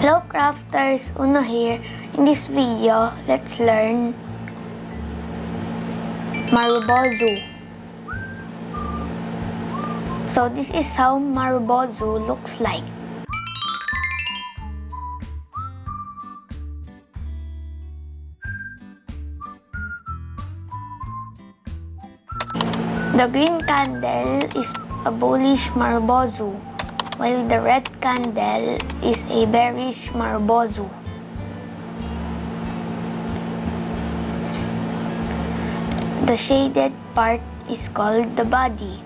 Hello crafters, Uno here. In this video, let's learn Marubozu. So this is how Marubozu looks like. The green candle is a bullish Marubozu, while the red candle is a bearish Marubozu. The shaded part is called the body.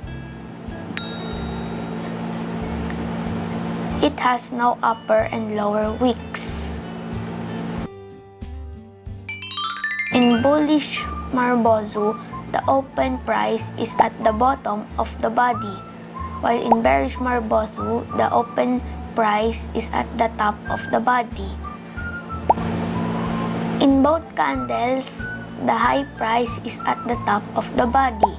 It has no upper and lower wicks. In bullish Marubozu, the open price is at the bottom of the body, while in bearish Marubozu, the open price is at the top of the body. In both candles, the high price is at the top of the body.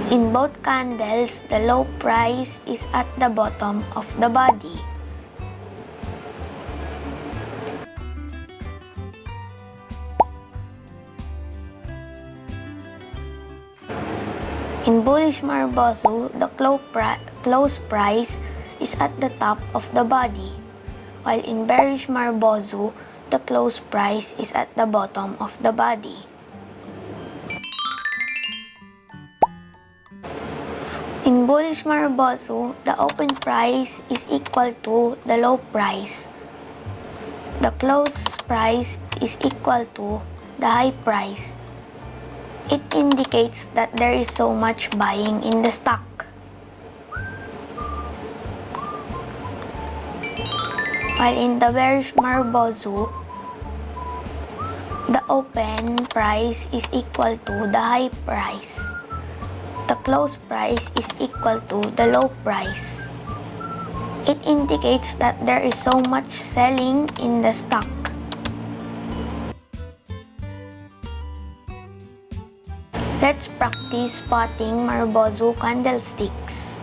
In both candles, the low price is at the bottom of the body. In bullish Marubozu, the close price is at the top of the body, while in bearish Marubozu, the close price is at the bottom of the body. In bullish Marubozu, the open price is equal to the low price. The close price is equal to the high price. It indicates that there is so much buying in the stock. While in the bearish Marubozu, the open price is equal to the high price. The close price is equal to the low price. It indicates that there is so much selling in the stock. Let's practice spotting Marubozu candlesticks.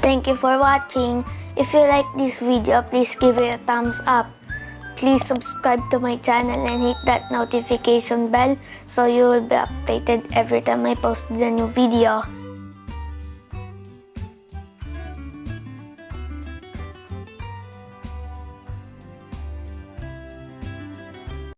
Thank you for watching. If you like this video, please give it a thumbs up. Please subscribe to my channel and hit that notification bell so you will be updated every time I post a new video.